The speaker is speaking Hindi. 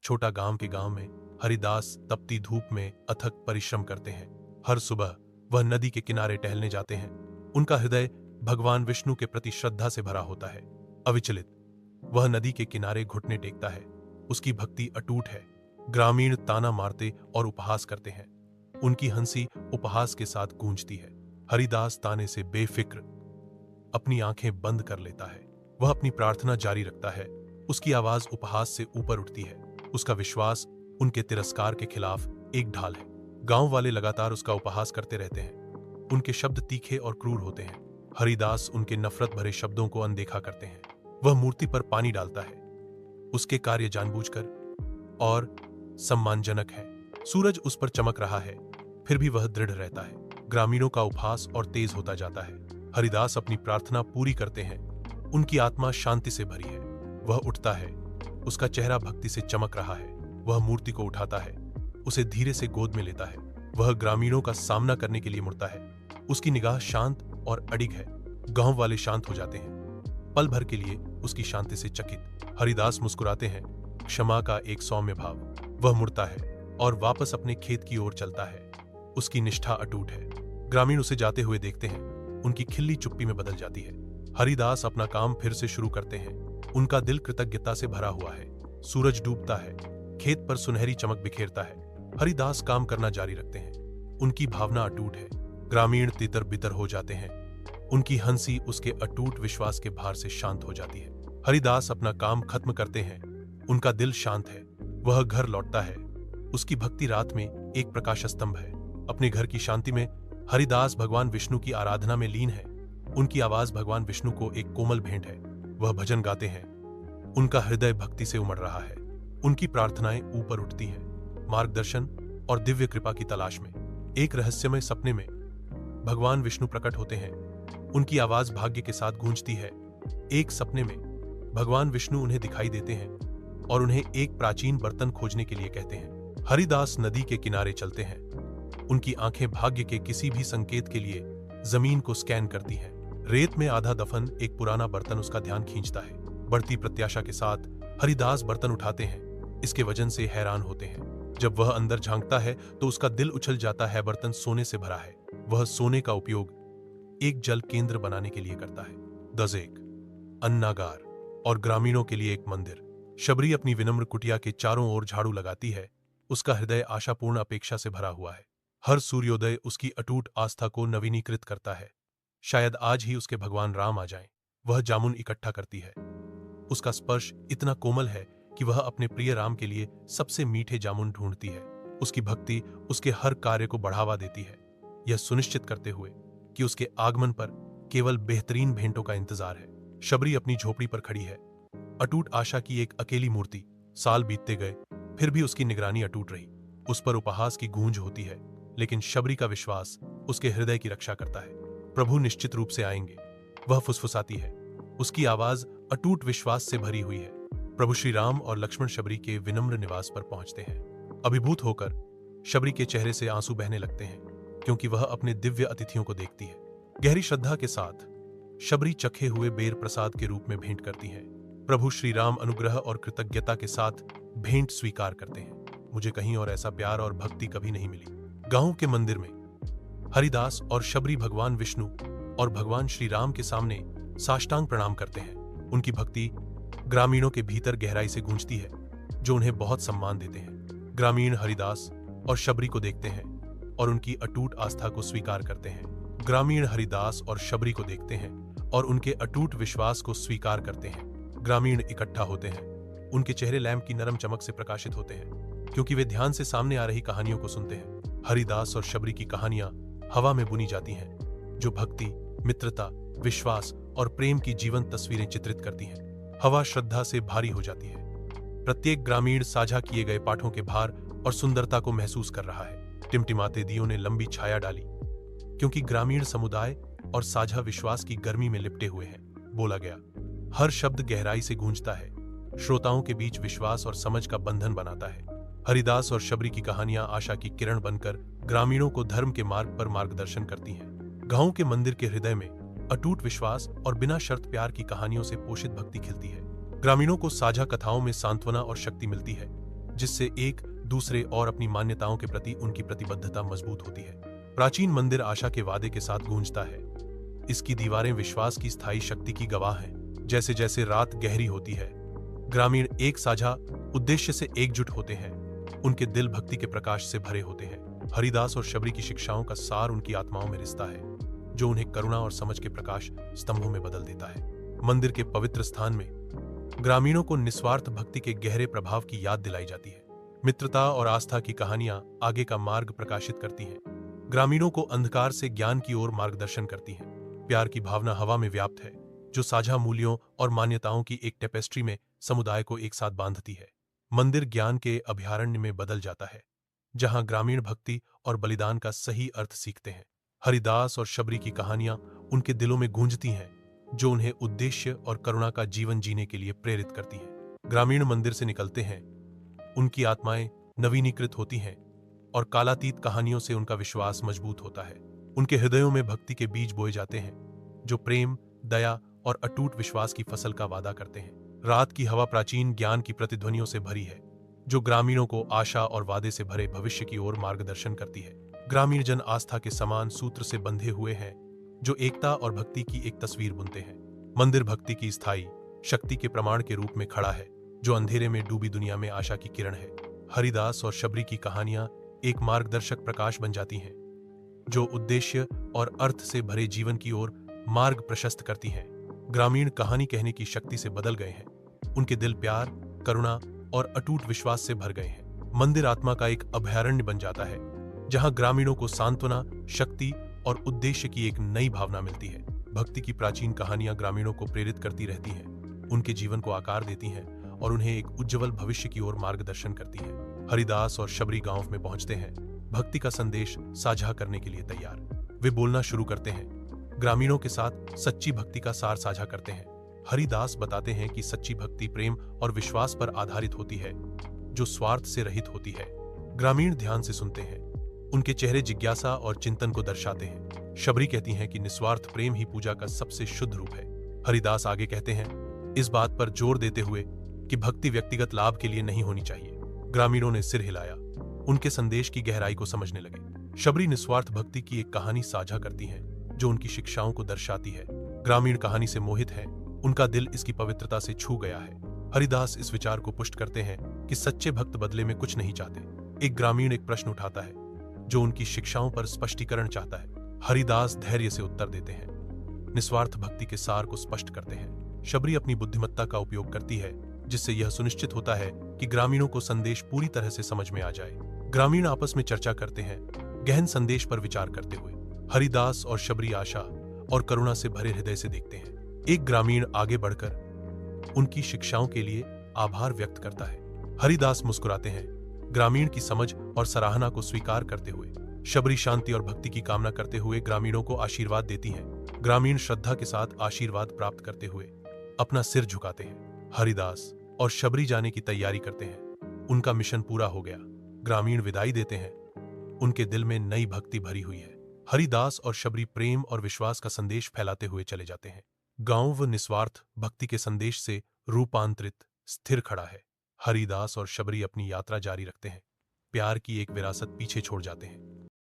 छोटा गांव में हरिदास तपती धूप में अथक परिश्रम करते हैं। हर सुबह वह नदी के किनारे टहलने जाते हैं। उनका हृदय भगवान विष्णु के प्रति श्रद्धा से भरा होता है। अविचलित वह नदी के किनारे घुटने टेकता है। उसकी भक्ति अटूट है। ग्रामीण ताना मारते और उपहास करते हैं। उनकी हंसी उपहास के साथ गूंजती है। हरिदास ताने से बेफिक्र अपनी आंखें बंद कर लेता है। वह अपनी प्रार्थना जारी रखता है। उसकी आवाज उपहास से ऊपर उठती है। उसका विश्वास उनके तिरस्कार के खिलाफ एक ढाल है। गांव वाले लगातार उसका उपहास करते रहते हैं। उनके शब्द तीखे और क्रूर होते हैं। हरिदास उनके नफरत भरे शब्दों को अनदेखा करते हैं। वह मूर्ति पर पानी डालता है। उसके कार्य जानबूझकर और सम्मानजनक है। सूरज उस पर चमक रहा है, फिर भी वह दृढ़ रहता है। ग्रामीणों का उपहास और तेज होता जाता है। हरिदास अपनी प्रार्थना पूरी करते हैं। उनकी आत्मा शांति से भरी है। वह उठता है। उसका चेहरा भक्ति से चमक रहा है। वह मूर्ति को उठाता है, उसे धीरे से गोद में लेता है। वह ग्रामीणों का सामना करने के लिए मुड़ता है। उसकी निगाह शांत और अडिग है। गांव वाले शांत हो जाते हैं, पल भर के लिए उसकी शांति से चकित। हरिदास मुस्कुराते हैं, क्षमा का एक सौम्य भाव। वह मुड़ता है और वापस अपने खेत की ओर चलता है। उसकी निष्ठा अटूट है। ग्रामीण उसे जाते हुए देखते हैं। उनकी खिल्ली चुप्पी में बदल जाती है। हरिदास अपना काम फिर से शुरू करते हैं। उनका दिल कृतज्ञता से भरा हुआ है। सूरज डूबता है, खेत पर सुनहरी चमक बिखेरता है। हरिदास काम करना जारी रखते हैं। उनकी भावना अटूट है। ग्रामीण तितर बितर हो जाते हैं। उनकी हंसी उसके अटूट विश्वास के भार से शांत हो जाती है। हरिदास अपना काम खत्म करते हैं। उनका दिल शांत है। वह घर लौटता है। उसकी भक्ति रात में एक प्रकाश स्तंभ है। अपने घर की शांति में हरिदास भगवान विष्णु की आराधना में लीन है। उनकी आवाज भगवान विष्णु को एक कोमल भेंट है। वह भजन गाते हैं। उनका हृदय भक्ति से उमड़ रहा है। उनकी प्रार्थनाएं ऊपर उठती हैं, मार्गदर्शन और दिव्य कृपा की तलाश में। एक रहस्यमय सपने में भगवान विष्णु प्रकट होते हैं। उनकी आवाज भाग्य के साथ गूंजती है। एक सपने में भगवान विष्णु उन्हें दिखाई देते हैं और उन्हें एक प्राचीन बर्तन खोजने के लिए कहते हैं। हरिदास नदी के किनारे चलते हैं। उनकी आंखें भाग्य के किसी भी संकेत के लिए जमीन को स्कैन करती हैं। रेत में आधा दफन एक पुराना बर्तन उसका ध्यान खींचता है। बढ़ती प्रत्याशा के साथ हरिदास बर्तन उठाते हैं। इसके वजन से हैरान होते हैं। जब वह अंदर झांकता है तो उसका दिल उछल जाता है। बर्तन सोने से भरा है। वह सोने का उपयोग एक जल केंद्र बनाने के लिए करता है। दजेक, अन्नागार और ग्रामीणों के लिए एक मंदिर। शबरी अपनी विनम्र कुटिया के चारों ओर झाड़ू लगाती है। उसका हृदय आशापूर्ण अपेक्षा से भरा हुआ है। हर सूर्योदय उसकी अटूट आस्था को नवीनीकृत करता है। शायद आज ही उसके भगवान राम आ जाएं। वह जामुन इकट्ठा करती है। उसका स्पर्श इतना कोमल है कि वह अपने प्रिय राम के लिए सबसे मीठे जामुन ढूंढती है। उसकी भक्ति उसके हर कार्य को बढ़ावा देती है, यह सुनिश्चित करते हुए कि उसके आगमन पर केवल बेहतरीन भेंटों का इंतजार है। शबरी अपनी झोपड़ी पर खड़ी है, अटूट आशा की एक अकेली मूर्ति। साल बीतते गए, फिर भी उसकी निगरानी अटूट रही। उस पर उपहास की गूंज होती है, लेकिन शबरी का विश्वास उसके हृदय की रक्षा करता है। प्रभु निश्चित रूप से आएंगे, वह फुसफुसाती है। उसकी आवाज अटूट विश्वास से भरी हुई है। प्रभु श्री राम और लक्ष्मण शबरी के विनम्र निवास पर पहुंचते हैं। अभिभूत होकर शबरी के चेहरे से आंसू बहने लगते हैं, क्योंकि वह अपने दिव्य अतिथियों को देखती है। गहरी श्रद्धा के साथ शबरी चखे हुए बेर प्रसाद के रूप में भेंट करती है। प्रभु श्री राम अनुग्रह और कृतज्ञता के साथ भेंट स्वीकार करते हैं। मुझे कहीं और ऐसा प्यार और भक्ति कभी नहीं मिली। गांव के मंदिर में हरिदास और शबरी भगवान विष्णु और भगवान श्री राम के सामने साष्टांग प्रणाम करते हैं। उनकी भक्ति ग्रामीणों के भीतर गहराई से गूंजती है, जो उन्हें बहुत सम्मान देते हैं। ग्रामीण हरिदास और शबरी को देखते हैं और उनकी अटूट आस्था को स्वीकार करते हैं। ग्रामीण हरिदास और शबरी को देखते हैं और उनके अटूट विश्वास को स्वीकार करते हैं। ग्रामीण इकट्ठा होते हैं। उनके चेहरे लैंप की नरम चमक से प्रकाशित होते हैं, क्योंकि वे ध्यान से सामने आ रही कहानियों को सुनते हैं। हरिदास और शबरी की कहानियां हवा में बुनी जाती हैं, जो भक्ति, मित्रता, विश्वास और प्रेम की जीवंत तस्वीरें चित्रित करती हैं। हवा श्रद्धा से भारी हो जाती है। प्रत्येक ग्रामीण साझा किए गए पाठों के भार और सुंदरता को महसूस कर रहा है। टिमटिमाते दियों ने लंबी छाया डाली, क्योंकि ग्रामीण समुदाय और साझा विश्वास की गर्मी में लिपटे हुए हैं। बोला गया हर शब्द गहराई से गूंजता है, श्रोताओं के बीच विश्वास और समझ का बंधन बनाता है। हरिदास और शबरी की कहानियां आशा की किरण बनकर ग्रामीणों को धर्म के मार्ग पर मार्गदर्शन करती हैं। गांव के मंदिर के हृदय में अटूट विश्वास और बिना शर्त प्यार की कहानियों से पोषित भक्ति खिलती है। ग्रामीणों को साझा कथाओं में सांत्वना और शक्ति मिलती है, जिससे एक दूसरे और अपनी मान्यताओं के प्रति उनकी प्रतिबद्धता मजबूत होती है। प्राचीन मंदिर आशा के वादे के साथ गूंजता है। इसकी दीवारें विश्वास की स्थायी शक्ति की गवाह हैं। जैसे जैसे रात गहरी होती है, ग्रामीण एक साझा उद्देश्य से एकजुट होते हैं। उनके दिल भक्ति के प्रकाश से भरे होते हैं। हरिदास और शबरी की शिक्षाओं का सार उनकी आत्माओं में रिश्ता है, जो उन्हें करुणा और समझ के प्रकाश स्तंभों में बदल देता है। मंदिर के पवित्र स्थान में ग्रामीणों को निस्वार्थ भक्ति के गहरे प्रभाव की याद दिलाई जाती है। मित्रता और आस्था की कहानियां आगे का मार्ग प्रकाशित करती हैं। ग्रामीणों को अंधकार से ज्ञान की ओर मार्गदर्शन करती हैं। प्यार की भावना हवा में व्याप्त है, जो साझा मूल्यों और मान्यताओं की एक टेपेस्ट्री में समुदाय को एक साथ बांधती है। मंदिर ज्ञान के अभयारण्य में बदल जाता है, जहां ग्रामीण भक्ति और बलिदान का सही अर्थ सीखते हैं। हरिदास और शबरी की कहानियां उनके दिलों में गूंजती हैं, जो उन्हें उद्देश्य और करुणा का जीवन जीने के लिए प्रेरित करती हैं। ग्रामीण मंदिर से निकलते हैं, उनकी आत्माएं नवीनीकृत होती हैं और कालातीत कहानियों से उनका विश्वास मजबूत होता है। उनके हृदयों में भक्ति के बीज बोए जाते हैं, जो प्रेम, दया और अटूट विश्वास की फसल का वादा करते हैं। रात की हवा प्राचीन ज्ञान की प्रतिध्वनियों से भरी है, जो ग्रामीणों को आशा और वादे से भरे भविष्य की ओर मार्गदर्शन करती है। ग्रामीण जन आस्था के समान सूत्र से बंधे हुए हैं, जो एकता और भक्ति की एक तस्वीर बुनते हैं। मंदिर भक्ति की स्थायी शक्ति के प्रमाण के रूप में खड़ा है, जो अंधेरे में डूबी दुनिया में आशा की किरण है। हरिदास और शबरी की कहानियां एक मार्गदर्शक प्रकाश बन जाती हैं, जो उद्देश्य और अर्थ से भरे जीवन की ओर मार्ग प्रशस्त करती हैं। ग्रामीण कहानी कहने की शक्ति से बदल गए हैं। उनके दिल प्यार, करुणा और अटूट विश्वास से भर गए हैं। मंदिर आत्मा का एक अभयारण्य बन जाता है, जहां ग्रामीणों को सांत्वना, शक्ति और उद्देश्य की एक नई भावना मिलती है। भक्ति की प्राचीन कहानियां ग्रामीणों को प्रेरित करती रहती हैं, उनके जीवन को आकार देती हैं और उन्हें एक उज्जवल भविष्य की ओर मार्गदर्शन करती हैं। हरिदास और शबरी गांव में पहुंचते हैं, भक्ति का संदेश साझा करने के लिए तैयार। वे बोलना शुरू करते हैं, ग्रामीणों के साथ सच्ची भक्ति का सार साझा करते हैं। हरिदास बताते हैं कि सच्ची भक्ति प्रेम और विश्वास पर आधारित होती है, जो स्वार्थ से रहित होती है। ग्रामीण ध्यान से सुनते हैं, उनके चेहरे जिज्ञासा और चिंतन को दर्शाते हैं। शबरी कहती हैं कि निस्वार्थ प्रेम ही पूजा का सबसे शुद्ध रूप है। हरिदास आगे कहते हैं, इस बात पर जोर देते हुए कि भक्ति व्यक्तिगत लाभ के लिए नहीं होनी चाहिए। ग्रामीणों ने सिर हिलाया, उनके संदेश की गहराई को समझने लगे। शबरी निस्वार्थ भक्ति की एक कहानी साझा करती हैं, जो उनकी शिक्षाओं को दर्शाती है। ग्रामीण कहानी से मोहित हैं, उनका दिल इसकी पवित्रता से छू गया है। हरिदास इस विचार को पुष्ट करते हैं कि सच्चे भक्त बदले में कुछ नहीं चाहते। एक ग्रामीण एक प्रश्न उठाता है, जो उनकी शिक्षाओं पर स्पष्टीकरण चाहता है। हरिदास धैर्य से उत्तर देते हैं, निस्वार्थ भक्ति के सार को स्पष्ट करते हैं। शबरी अपनी बुद्धिमत्ता का उपयोग करती है, जिससे यह सुनिश्चित होता है कि ग्रामीणों को संदेश पूरी तरह से समझ में आ जाए। ग्रामीण आपस में चर्चा करते हैं, गहन संदेश पर विचार करते हुए। हरिदास और शबरी आशा और करुणा से भरे हृदय से देखते हैं। एक ग्रामीण आगे बढ़कर उनकी शिक्षाओं के लिए आभार व्यक्त करता है। हरिदास मुस्कुराते हैं, ग्रामीण की समझ और सराहना को स्वीकार करते हुए। शबरी शांति और भक्ति की कामना करते हुए ग्रामीणों को आशीर्वाद देती हैं। ग्रामीण श्रद्धा के साथ आशीर्वाद प्राप्त करते हुए अपना सिर झुकाते हैं। हरिदास और शबरी जाने की तैयारी करते हैं। उनका मिशन पूरा हो गया। ग्रामीण विदाई देते हैं, उनके दिल में नई भक्ति भरी हुई है। हरिदास और शबरी प्रेम और विश्वास का संदेश फैलाते हुए चले जाते हैं। गांव व निस्वार्थ भक्ति के संदेश से रूपांतरित स्थिर खड़ा है। हरिदास और शबरी अपनी यात्रा जारी रखते हैं, प्यार की एक विरासत पीछे छोड़ जाते हैं।